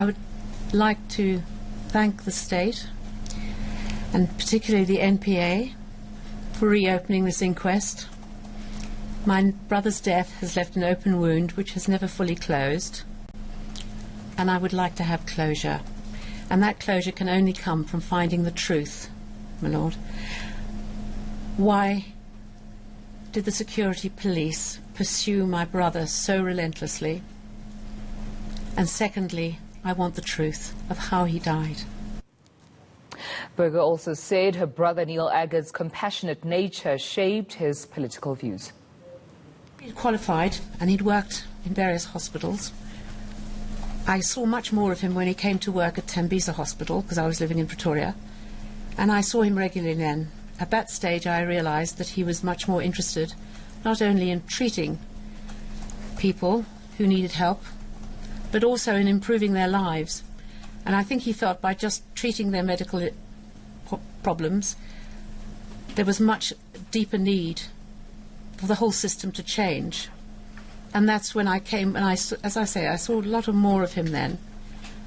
I would like to thank the state, and particularly the NPA, for reopening this inquest. My brother's death has left an open wound which has never fully closed, and I would like to have closure. And that closure can only come from finding the truth, my lord. Why did the security police pursue my brother so relentlessly? And secondly, I want the truth of how he died. Berger also said her brother Neil Aggett's compassionate nature shaped his political views. He'd qualified and he'd worked in various hospitals. I saw much more of him when he came to work at Tembisa Hospital, because I was living in Pretoria, and I saw him regularly then. At that stage I realised that he was much more interested not only in treating people who needed help, but also in improving their lives. And I think he felt by just treating their medical problems, there was much deeper need for the whole system to change. And that's when I came, and as I say, I saw a lot more of him then.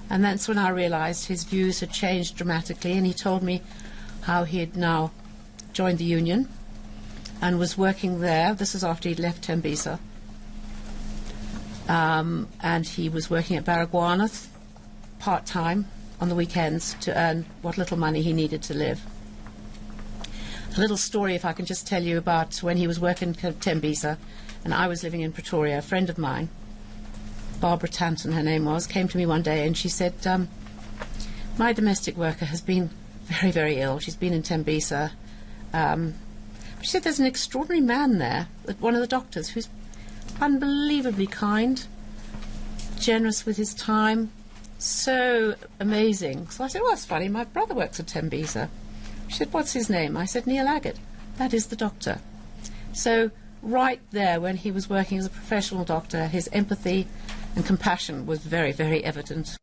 And that's when I realised his views had changed dramatically, and he told me how he had now joined the union and was working there. This was after he'd left Tembisa. And he was working at Baragwanath part-time on the weekends to earn what little money he needed to live. A little story, if I can just tell you, about when he was working at Tembisa and I was living in Pretoria. A friend of mine, Barbara Tanton her name was, came to me one day and she said, my domestic worker has been very, very ill. She's been in Tembisa. She said there's an extraordinary man there, one of the doctors, who's unbelievably kind, generous with his time, so amazing. So I said, well, it's funny, my brother works at Tembisa. She said, what's his name? I said, Neil Aggett. That is the doctor. So right there, when he was working as a professional doctor, his empathy and compassion was very, very evident.